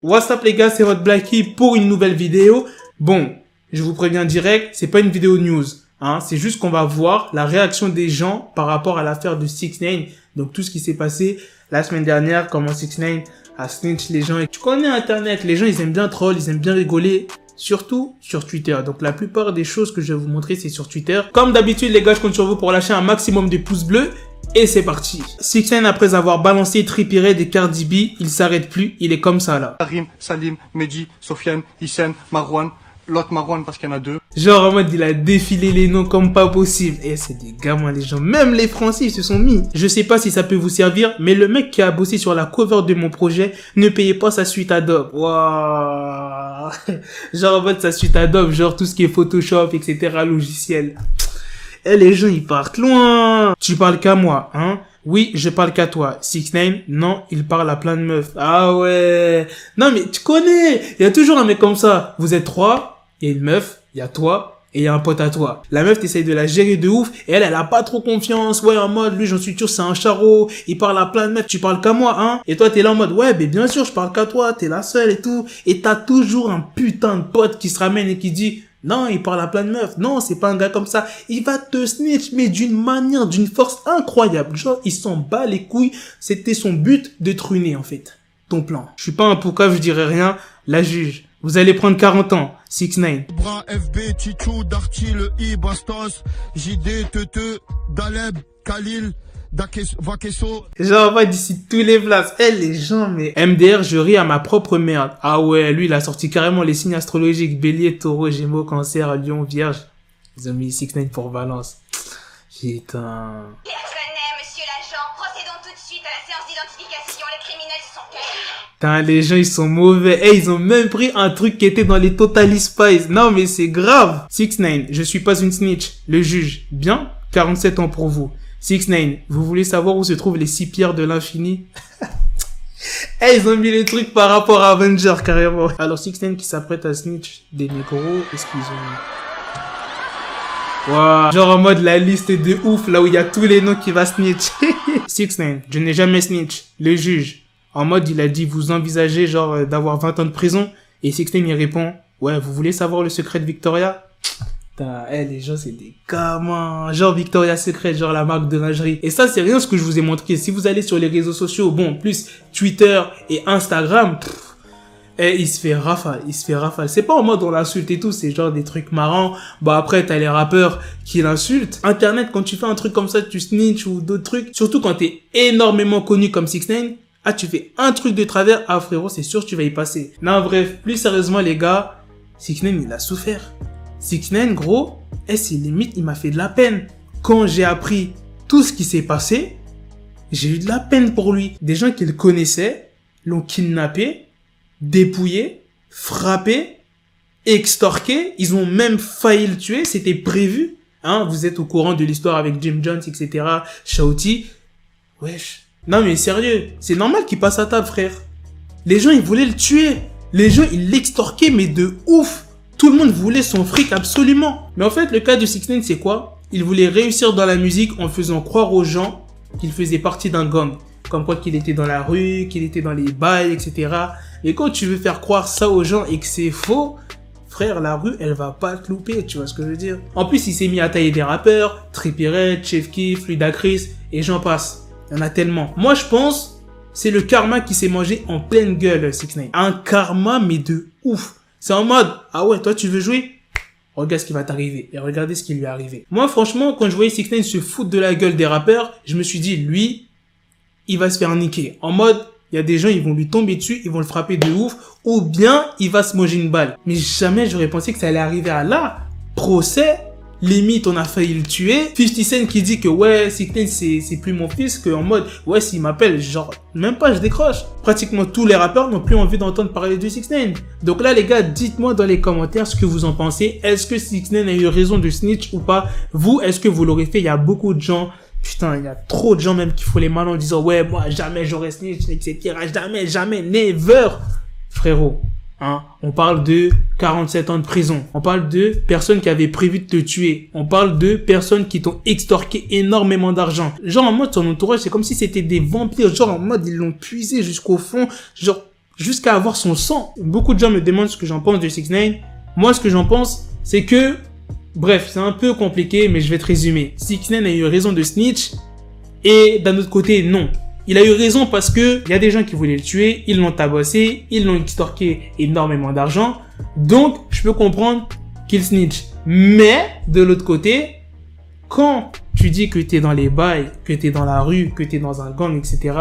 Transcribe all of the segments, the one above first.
What's up les gars, c'est votre Blackie pour une nouvelle vidéo. Bon, je vous préviens direct, c'est pas une vidéo news, hein, c'est juste qu'on va voir la réaction des gens par rapport à l'affaire de 6ix9ine. Donc tout ce qui s'est passé la semaine dernière, comment 6ix9ine a snitch les gens. Et tu connais internet, les gens ils aiment bien troll, ils aiment bien rigoler. Surtout sur Twitter. Donc la plupart des choses que je vais vous montrer c'est sur Twitter. Comme d'habitude les gars, je compte sur vous pour lâcher un maximum de pouces bleus. Et c'est parti. 6ix9ine après avoir balancé Trippie Redd et Cardi B, il s'arrête plus, il est comme ça là. Karim, Salim, Mehdi, Sofiane, Hissène, Marwan, l'autre Marwan parce qu'il y en a deux. Genre en mode il a défilé les noms comme pas possible. Et c'est des gamins les gens, même les Français ils se sont mis. Je sais pas si ça peut vous servir, mais le mec qui a bossé sur la cover de mon projet ne payait pas sa suite Adobe. Waouh. Genre en mode sa suite Adobe, genre tout ce qui est Photoshop, etc. logiciel. Et les gens ils partent loin. Tu parles qu'à moi, hein? Oui, je parle qu'à toi. 6ix9ine, non, il parle à plein de meufs. Ah ouais. Non mais tu connais, il y a toujours un mec comme ça. Vous êtes trois, il y a une meuf, il y a toi et il y a un pote à toi. La meuf t'essayes de la gérer de ouf et elle a pas trop confiance. Ouais, en mode lui j'en suis sûr c'est un charreau, il parle à plein de meufs. Tu parles qu'à moi, hein? Et toi t'es là en mode ouais, mais bien sûr je parle qu'à toi, t'es la seule et tout. Et t'as toujours un putain de pote qui se ramène et qui dit non, il parle à plein de meufs. Non, c'est pas un gars comme ça. Il va te snitch, mais d'une manière, d'une force incroyable. Genre, il s'en bat les couilles. C'était son but de te ruiner, en fait. Ton plan. Je suis pas un poucave, je dirais rien. La juge. Vous allez prendre 40 ans. 6ix9ine. Bras, FB, Tichou, Darty, le I, Bastos, JD, Tete, Daleb, Khalil, Vakesso. J'envoie d'ici tous les places. Eh les gens, mais... MDR, je ris à ma propre merde. Ah ouais, lui, il a sorti carrément les signes astrologiques. Bélier, Taureau, Gémeaux, Cancer, Lion, Vierge. Ils ont mis 6ix9ine pour Valence. Putain... Personnel, monsieur l'agent, procédons tout de suite à la séance d'identification. Les criminels sont calés. Putain, les gens, ils sont mauvais. Eh, ils ont même pris un truc qui était dans les Totally Spies. Non, mais c'est grave. 6ix9ine, je suis pas une snitch. Le juge, bien, 47 ans pour vous. 6ix9ine, vous voulez savoir où se trouvent les 6 pierres de l'infini? Eh, ils ont mis les trucs par rapport à Avenger, carrément. Alors, 6ix9ine qui s'apprête à snitch des négros, est-ce qu'ils ont... Wow. Genre en mode la liste de ouf, là où il y a tous les noms qui va snitch. 6ix9ine, je n'ai jamais snitch. Le juge, en mode il a dit, vous envisagez genre d'avoir 20 ans de prison? Et 6ix9ine il répond, ouais, vous voulez savoir le secret de Victoria? Putain, les gens, c'est des gamins. Genre Victoria's Secret, genre la marque de lingerie. Et ça, c'est rien ce que je vous ai montré. Si vous allez sur les réseaux sociaux, bon, plus Twitter et Instagram, il se fait rafale, C'est pas en mode on l'insulte et tout, c'est genre des trucs marrants. Bon, après, t'as les rappeurs qui l'insultent. Internet, quand tu fais un truc comme ça, tu snitch ou d'autres trucs. Surtout quand t'es énormément connu comme 6ix9ine. Ah, tu fais un truc de travers. Ah, frérot, c'est sûr que tu vas y passer. Non, bref, plus sérieusement, les gars, 6ix9ine, il a souffert. 6ix9ine, gros, c'est limite, il m'a fait de la peine. Quand j'ai appris tout ce qui s'est passé, j'ai eu de la peine pour lui. Des gens qu'il connaissait l'ont kidnappé, dépouillé, frappé, extorqué. Ils ont même failli le tuer, c'était prévu. Hein, vous êtes au courant de l'histoire avec Jim Jones, etc. Shouty. Wesh. Non mais sérieux, c'est normal qu'il passe à table, frère. Les gens, ils voulaient le tuer. Les gens, ils l'extorquaient, mais de ouf. Tout le monde voulait son fric absolument. Mais en fait, le cas de 6ix9ine, c'est quoi? Il voulait réussir dans la musique en faisant croire aux gens qu'il faisait partie d'un gang. Comme quoi qu'il était dans la rue, qu'il était dans les bails, etc. Et quand tu veux faire croire ça aux gens et que c'est faux, frère, la rue, elle va pas te louper, tu vois ce que je veux dire? En plus, il s'est mis à tailler des rappeurs, Trippie Redd, Chef Keef, Ludacris, et j'en passe. Il y en a tellement. Moi, je pense, c'est le karma qui s'est mangé en pleine gueule, 6ix9ine. Un karma, mais de ouf. C'est en mode, ah ouais, toi tu veux jouer? Regarde ce qui va t'arriver. Et regardez ce qui lui est arrivé. Moi, franchement, quand je voyais 6ix9ine se foutre de la gueule des rappeurs, je me suis dit, lui, il va se faire niquer. En mode, il y a des gens, ils vont lui tomber dessus, ils vont le frapper de ouf, ou bien il va se manger une balle. Mais jamais j'aurais pensé que ça allait arriver à là. Procès, limite, on a failli le tuer. 50 Cent qui dit que ouais, 6ix9ine c'est plus mon fils, que en mode, ouais, s'il m'appelle, genre, même pas, je décroche. Pratiquement tous les rappeurs n'ont plus envie d'entendre parler de 6ix9ine. Donc là, les gars, dites-moi dans les commentaires ce que vous en pensez. Est-ce que 6ix9ine a eu raison de snitch ou pas? Vous, est-ce que vous l'aurez fait? Il y a beaucoup de gens, putain, il y a trop de gens même qui font les malins en disant, ouais, moi, jamais j'aurais snitch, etc. Jamais, never. Frérot. Hein, on parle de 47 ans de prison. On parle de personnes qui avaient prévu de te tuer. On parle de personnes qui t'ont extorqué énormément d'argent. Genre en mode ton entourage, c'est comme si c'était des vampires. Genre en mode ils l'ont puisé jusqu'au fond. Genre jusqu'à avoir son sang. Beaucoup de gens me demandent ce que j'en pense de 6ix9ine. Moi, ce que j'en pense, c'est que, bref, c'est un peu compliqué, mais je vais te résumer. 6ix9ine a eu raison de snitch, et d'un autre côté, non. Il a eu raison parce que il y a des gens qui voulaient le tuer, ils l'ont tabassé, ils l'ont extorqué énormément d'argent. Donc, je peux comprendre qu'il snitch. Mais, de l'autre côté, quand tu dis que t'es dans les bails, que t'es dans la rue, que t'es dans un gang, etc.,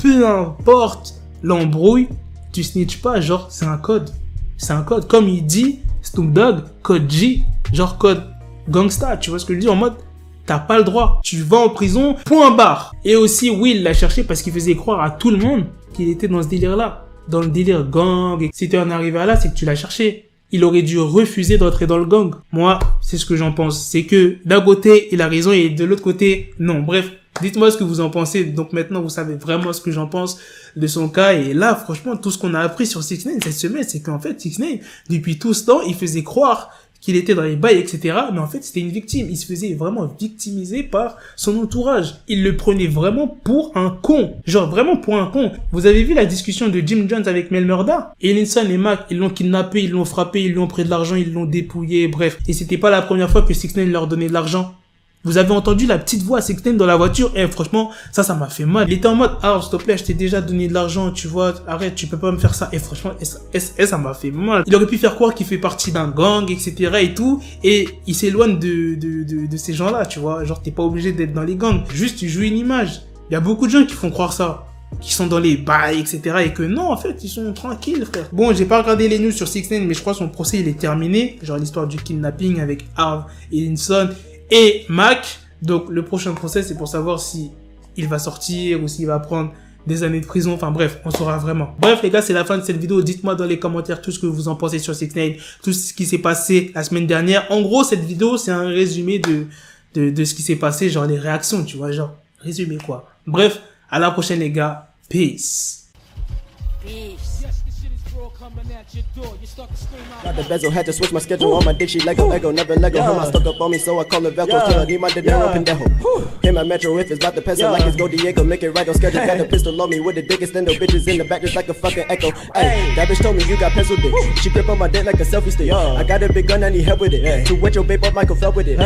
peu importe l'embrouille, tu snitches pas, genre, c'est un code. C'est un code. Comme il dit, Snoop Dogg, code J, genre code gangsta, tu vois ce que je dis, en mode, t'as pas le droit. Tu vas en prison, point barre. Et aussi, oui, il l'a cherché parce qu'il faisait croire à tout le monde qu'il était dans ce délire-là. Dans le délire gang. Et si t'es en arrivé à là, c'est que tu l'as cherché. Il aurait dû refuser d'entrer dans le gang. Moi, c'est ce que j'en pense. C'est que d'un côté, il a raison et de l'autre côté, non. Bref, dites-moi ce que vous en pensez. Donc maintenant, vous savez vraiment ce que j'en pense de son cas. Et là, franchement, tout ce qu'on a appris sur 6ix9ine cette semaine, c'est qu'en fait, 6ix9ine, depuis tout ce temps, il faisait croire qu'il était dans les bails, etc. Mais en fait, c'était une victime. Il se faisait vraiment victimiser par son entourage. Il le prenait vraiment pour un con. Genre, vraiment pour un con. Vous avez vu la discussion de Jim Jones avec Mel Murda? Elinson et Mac, ils l'ont kidnappé, ils l'ont frappé, ils lui ont pris de l'argent, ils l'ont dépouillé, bref. Et c'était pas la première fois que 6ix9ine leur donnait de l'argent. Vous avez entendu la petite voix 6ix9ine dans la voiture? Et franchement, ça m'a fait mal. Il était en mode, ah, s'il te plaît, je t'ai déjà donné de l'argent, tu vois, arrête, tu peux pas me faire ça. Et franchement, ça m'a fait mal. Il aurait pu faire croire qu'il fait partie d'un gang, etc. et tout. Et il s'éloigne de ces gens-là, tu vois. Genre, t'es pas obligé d'être dans les gangs. Juste, tu joues une image. Il y a beaucoup de gens qui font croire ça. Qui sont dans les bails, etc. Et que non, en fait, ils sont tranquilles, frère. Bon, j'ai pas regardé les news sur 6ix9ine, mais je crois que son procès, il est terminé. Genre, l'histoire du kidnapping avec Harv, Elinson et Mac. Donc le prochain procès, c'est pour savoir si il va sortir ou s'il va prendre des années de prison. Enfin bref, on saura vraiment. Bref les gars, c'est la fin de cette vidéo. Dites-moi dans les commentaires tout ce que vous en pensez sur 6ix9ine, tout ce qui s'est passé la semaine dernière. En gros, cette vidéo, c'est un résumé de ce qui s'est passé, genre les réactions, tu vois, genre résumé quoi. Bref, à la prochaine les gars. Peace. Got the bezel, had to switch my schedule on my dick, she Lego, never Lego. Her stuck up on me, so I call her Velcro. Till I need my dinero pendejo. Hit my metro if it's about to peso, like it's Go Diego, make it right on schedule. Got a pistol on me with the dick extendo, bitches in the back just like a fucking echo. Ay, that bitch told me you got pencil dick. She grip on my dick like a selfie stick. I got a big gun, I need help with it. To wet your babe up, Michael fell with it.